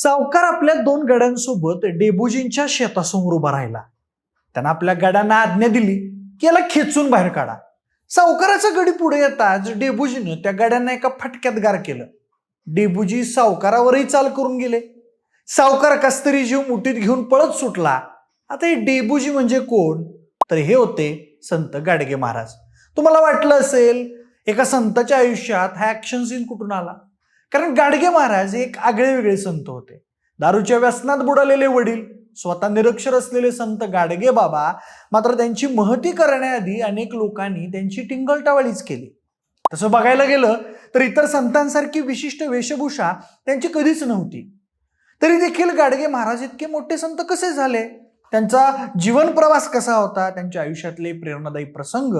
सावकार आपल्या दोन गड्यांसोबत डेबुजींच्या शेतासमोर उभा राहिला. त्यांना आपल्या गड्यांना आज्ञा दिली की याला खेचून बाहेर काढा. सावकाराचा गडी पुढे येताच डेबुजीनं त्या गड्यांना एका फटक्यात गार केलं. डेबुजी सावकारावरही चाल करून गेले. सावकार कस्तरी जीव मुठीत घेऊन पळत सुटला. आता हे डेबुजी म्हणजे कोण? तर हे होते संत गाडगे महाराज. तुम्हाला वाटलं असेल एका संताच्या आयुष्यात हा ऍक्शन सीन कुठून आला? कारण गाडगे महाराज एक आगळे वेगळे संत होते. दारूच्या व्यसनात बुडालेले वडील, स्वतः निरक्षर असलेले संत गाडगे बाबा मात्र त्यांची महती करण्याआधी अनेक लोकांनी त्यांची टिंगलटावाळीच केली. तसं बघायला गेलं तर इतर संतांसारखी विशिष्ट वेशभूषा त्यांची कधीच नव्हती. तरी देखील गाडगे महाराज इतके मोठे संत कसे झाले? त्यांचा जीवन प्रवास कसा होता? त्यांच्या आयुष्यातले प्रेरणादायी प्रसंग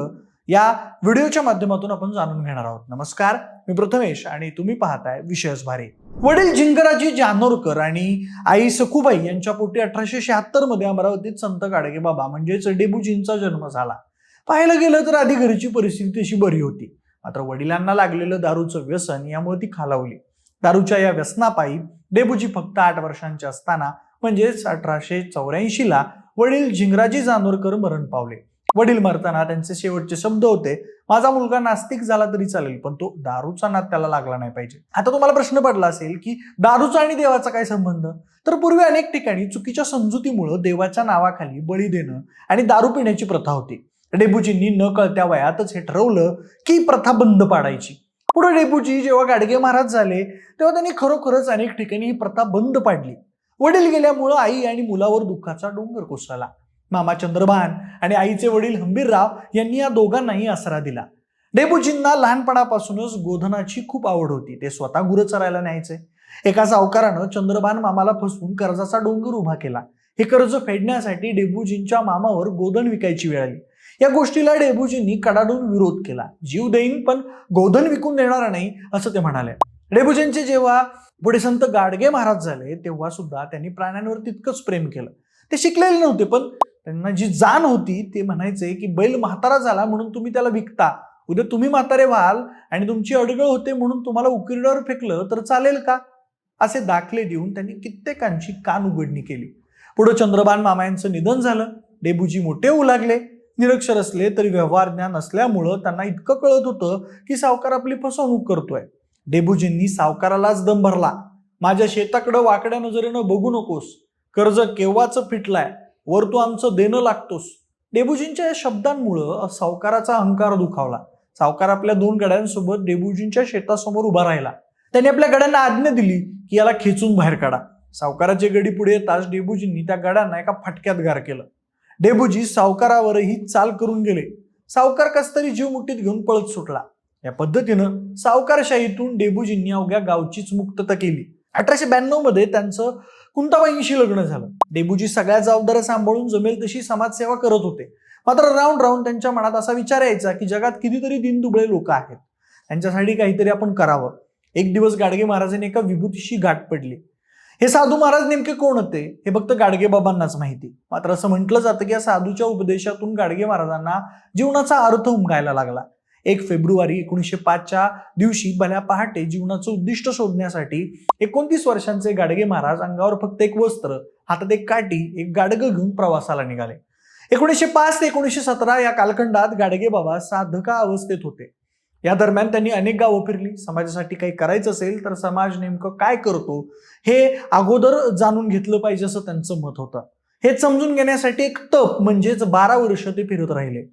या व्हिडिओच्या माध्यमातून आपण जाणून घेणार आहोत. नमस्कार, मी प्रथमेश आणि तुम्ही पाहताय विशेष भारी. वडील झिंगराजी जानोरकर आणि आई सखुबाई यांच्या पोटी 1876 मध्ये अमरावतीत संत गाडगे बाबा म्हणजेच डेबुजींचा जन्म झाला. पाहायला गेलं तर आधी घरची परिस्थिती तशी बरी होती, मात्र वडिलांना लागलेलं दारूचं व्यसन यामुळे ती खालावली. दारूच्या या व्यसनापायी डेबुजी फक्त 8 वर्षांचे असताना म्हणजेच 1884 ला वडील झिंगराजी जानोरकर मरण पावले. वडील मरताना त्यांचे शेवटचे शब्द होते, माझा मुलगा नास्तिक झाला तरी चालेल पण तो दारूचा नाद त्याला लागला नाही पाहिजे. आता तुम्हाला प्रश्न पडला असेल की दारूचा आणि देवाचा काय संबंध? तर पूर्वी अनेक ठिकाणी चुकीच्या समजुतीमुळे देवाच्या नावाखाली बळी देणं आणि दारू पिण्याची प्रथा होती. डेबुजींनी न कळत्या वयातच हे ठरवलं की प्रथा बंद पाडायची. पुढे डेबुजी जेव्हा गाडगे महाराज झाले तेव्हा त्यांनी खरोखरच अनेक ठिकाणी ही प्रथा बंद पाडली. वडील गेल्यामुळं आई आणि मुलावर दुःखाचा डोंगर कोसळला. मामा चंद्रभान आणि आईचे वडील हंबीरराव यांनी या दोघांनाही आसरा दिला. डेबुजींना लहानपणापासूनच गोधनाची खूप आवड होती. ते स्वतः गुरं चरायला न्यायचे. एका सावकारानं चंद्रभान मामाला फसवून कर्जाचा डोंगर उभा केला. हे कर्ज फेडण्यासाठी डेबुजींच्या मामावर गोधन विकायची वेळ आली. या गोष्टीला डेबुजींनी कडाडून विरोध केला. जीव देईन पण गोधन विकून देणार नाही असं ते म्हणाले. डेबुजींचे जेव्हा पुढे संत गाडगे महाराज झाले तेव्हा सुद्धा त्यांनी प्राण्यांवर तितकंच प्रेम केलं. ते शिकलेले नव्हते पण त्यांना जी जाण होती ते म्हणायचे की बैल म्हातारा झाला म्हणून तुम्ही त्याला विकता, उद्या तुम्ही म्हातारे व्हाल आणि तुमची अडगळ होते म्हणून तुम्हाला उकिरड्यावर फेकलं तर चालेल का? असे दाखले देऊन त्यांनी कित्येकांची कान उघडणी केली. पुढे चंद्रभान मामा यांचं निधन झालं. डेबुजी मोठे होऊ लागले. निरक्षर असले तरी व्यवहार ज्ञान असल्यामुळं त्यांना इतकं कळत होतं की सावकार आपली फसवणूक करतोय. डेबुजींनी सावकारालाच दम भरला. माझ्या शेताकडं वाकड्या नजरेनं बघू नकोस, कर्ज केव्हाच फिटलाय, वर तू आमचं देणं लागतोस. डेबुजींच्या या शब्दांमुळं सावकाराचा अहंकार दुखावला. सावकार आपल्या 2 गड्यांसोबत डेबुजींच्या शेतासमोर उभा राहिला. त्यांनी आपल्या गड्यांना आज्ञा दिली की याला खेचून बाहेर काढा. सावकाराचे गडी पुढे येताच डेबुजींनी त्या गड्यांना एका फटक्यात गार केलं. डेबुजी सावकारावरही चाल करून गेले. सावकार कसतरी जीव मुठीत घेऊन पळत सुटला. या पद्धतीनं सावकारशाहीतून डेबुजींनी अवघ्या गावचीच मुक्तता केली. 1892 मध्ये त्यांचं कुंताबाईंशी लग्न झालं. डेबुजी सगळ्या जबाबदाऱ्या सांभाळून जमेल तशी समाजसेवा करत होते. मात्र राऊंड राऊंड त्यांच्या मनात असा विचार यायचा की जगात कितीतरी दीनदुबळे लोक आहेत, त्यांच्यासाठी काहीतरी आपण करावं. एक दिवस गाडगे महाराजांनी एका विभूतीशी गाठ पडली. हे साधू महाराज नेमके कोण होते हे फक्त गाडगे बाबांनाच माहिती. मात्र असं म्हटलं जातं की या साधूच्या उपदेशातून गाडगे महाराजांना जीवनाचा अर्थ उमगायला लागला. 1 फेब्रुवारी 1905 दिवशी भल्या पहाटे जीवनाचं उद्दिष्ट शोधण्यासाठी 29 वर्षांचे गाडगे महाराज अंगावर फक्त एक वस्त्र, हातात एक काठी, एक गाडगं घेऊन प्रवासाला निघाले. 1905 ते 1917 या कालखंडात गाडगे बाबा साधका अवस्थेत होते. या दरम्यान त्यांनी अनेक गावं फिरली. समाजासाठी काही करायचं असेल तर समाज नेमकं काय करतो हे अगोदर जाणून घेतलं पाहिजे असं त्यांचं मत होतं. हे समजून घेण्यासाठी एक तप म्हणजेच 12 वर्ष ते फिरत राहिले.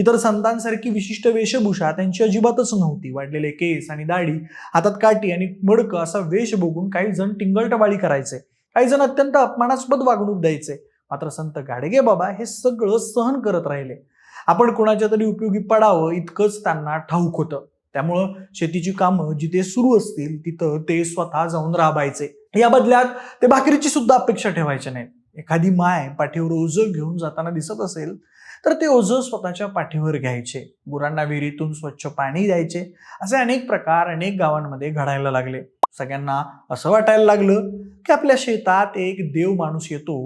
इतर संतांसारखी विशिष्ट वेशभूषा त्यांची अजिबातच नव्हती. वाढलेले केस आणि दाढी, हातात काठी आणि मडकं असा वेश बघून काही जण टिंगलटवाळी करायचे, काही जण अत्यंत अपमानास्पद वागणूक द्यायचे. मात्र संत गाडगे बाबा हे सगळं सहन करत राहिले. आपण कोणाच्या तरी उपयोगी पडावं इतकंच त्यांना ठाऊक होतं. त्यामुळं शेतीची कामं जिथे सुरू असतील तिथं ते स्वतः जाऊन राबायचे. या बदल्यात ते भाकरीची सुद्धा अपेक्षा ठेवायचे नाहीत. एखादी माय पाठीवर ओझं घेऊन जाताना दिसत असेल तर ते ओझं स्वतःच्या पाठीवर घ्यायचे. गुरांना विहिरीतून स्वच्छ पाणी द्यायचे. असे अनेक प्रकार अनेक गावांमध्ये घडायला लागले. सगळ्यांना असं वाटायला लागलं की आपल्या शेतात एक देव माणूस येतो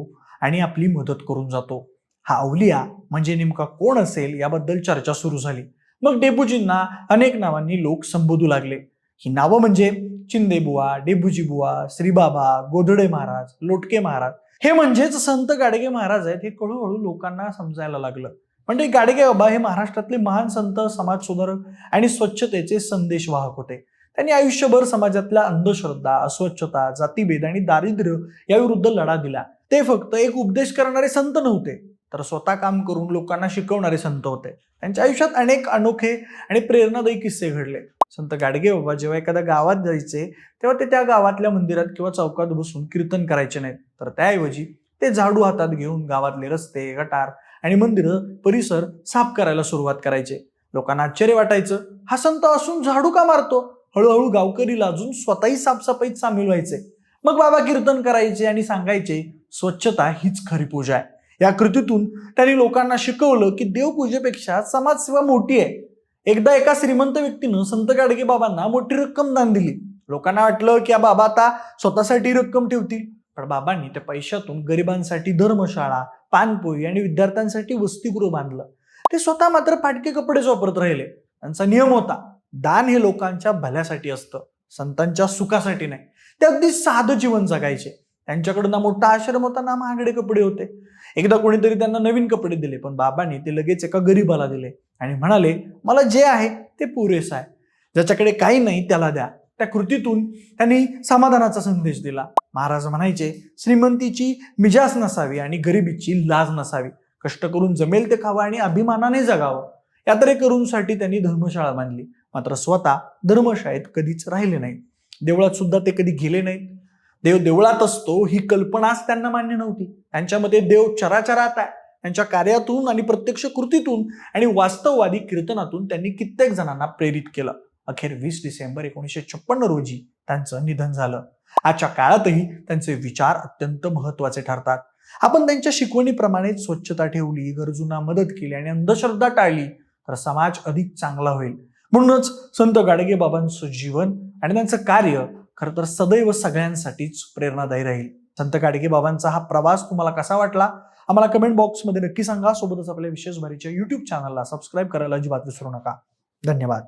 आणि आपली मदत करून जातो. हा अवलिया म्हणजे नेमका कोण असेल याबद्दल चर्चा सुरू झाली. मग डेबुजींना अनेक नावांनी लोक संबोधू लागले. ही नावं म्हणजे चिंदेबुवा, डेबुजीबुवा, श्रीबाबा, गोधडे महाराज, लोटके महाराज हे म्हणजेच संत गाडगे महाराज आहेत हे हळूहळू लोकांना समजायला लागलं. म्हणजे गाडगे बाबा हे महाराष्ट्रातले महान संत, समाजसुधारक आणि स्वच्छतेचे संदेशवाहक होते. त्यांनी आयुष्यभर समाजातल्या अंधश्रद्धा, अस्वच्छता, जातीभेद आणि दारिद्र्य याविरुद्ध लढा दिला. ते फक्त एक उपदेश करणारे संत नव्हते, तर स्वतः काम करून लोकांना शिकवणारे संत होते. त्यांच्या आयुष्यात अनेक अनोखे आणि प्रेरणादायी किस्से घडले. संत गाडगे बाबा जेव्हा एखाद्या गावात जायचे तेव्हा ते त्या गावातल्या मंदिरात किंवा चौकात बसून कीर्तन करायचे नाहीत, तर त्याऐवजी ते झाडू हातात घेऊन गावातले रस्ते, गटार आणि मंदिरं परिसर साफ करायला सुरुवात करायचे. लोकांना आश्चर्य वाटायचं, हा संत असून झाडू का मारतो? हळूहळू गावकरी लाजून स्वतःही साफसफाईत सामील व्हायचे. मग बाबा कीर्तन करायचे आणि सांगायचे, स्वच्छता हीच खरी पूजा आहे. या कृतीतून त्यांनी लोकांना शिकवलं की देवपूजेपेक्षा समाजसेवा मोठी आहे. एकदा एका श्रीमंत व्यक्तीनं संत गाडगे बाबांना मोठी रक्कम दान दिली. लोकांना वाटलं की बाबा आता स्वतःसाठी रक्कम ठेवतील, पण बाबांनी त्या पैशातून गरिबांसाठी धर्मशाळा, पानपोई आणि विद्यार्थ्यांसाठी वसतिगृह बांधलं. ते स्वतः मात्र फाटके कपडेच वापरत राहिले. त्यांचा नियम होता, दान हे लोकांच्या भल्यासाठी असतं, संतांच्या सुखासाठी नाही. ते अगदी साधं जीवन जगायचे. त्यांच्याकडे ना मोठा आश्रम होता ना महागडे कपडे होते. एकदा कोणीतरी त्यांना नवीन कपडे दिले, पण बाबांनी ते लगेच एका गरीबाला दिले आणि म्हणाले, मला जे आहे ते पुरेसं आहे, ज्याच्याकडे काही नाही त्याला द्या. त्या कृतीतून त्यांनी समाधानाचा संदेश दिला. महाराज म्हणायचे, श्रीमंतीची मिजाज नसावी आणि गरिबीची लाज नसावी. कष्ट करून जमेल ते खावं आणि अभिमानाने जगावं. यात्रेकरूंसाठी त्यांनी धर्मशाळा बांधली, मात्र स्वतः धर्मशाळेत कधीच राहिले नाहीत. देवळात सुद्धा ते कधी गेले नाहीत. देव देवळात असतो ही कल्पनाच त्यांना मान्य नव्हती. त्यांच्यामध्ये देव चराचरात आहे. त्यांच्या कार्यातून आणि प्रत्यक्ष कृतीतून आणि वास्तववादी कीर्तनातून त्यांनी कित्येक जणांना प्रेरित केलं. अखेर 20 डिसेंबर 1956 रोजी त्यांचं निधन झालं. आजच्या काळातही त्यांचे विचार अत्यंत महत्वाचे ठरतात. आपण त्यांच्या शिकवणीप्रमाणे स्वच्छता ठेवली, गरजूंना मदत केली आणि अंधश्रद्धा टाळली तर समाज अधिक चांगला होईल. म्हणूनच संत गाडगे बाबांचं जीवन आणि त्यांचं कार्य खरं तर सदैव सगळ्यांसाठीच प्रेरणादायी राहील. संत गाडगे बाबांचा हा प्रवास तुम्हाला कसा वाटला आम्हाला कमेंट बॉक्समध्ये नक्की सांगा. सोबतच आपल्या विशेष भारीच्या YouTube चॅनलला सबस्क्राईब करायला अजिबात विसरू नका. धन्यवाद.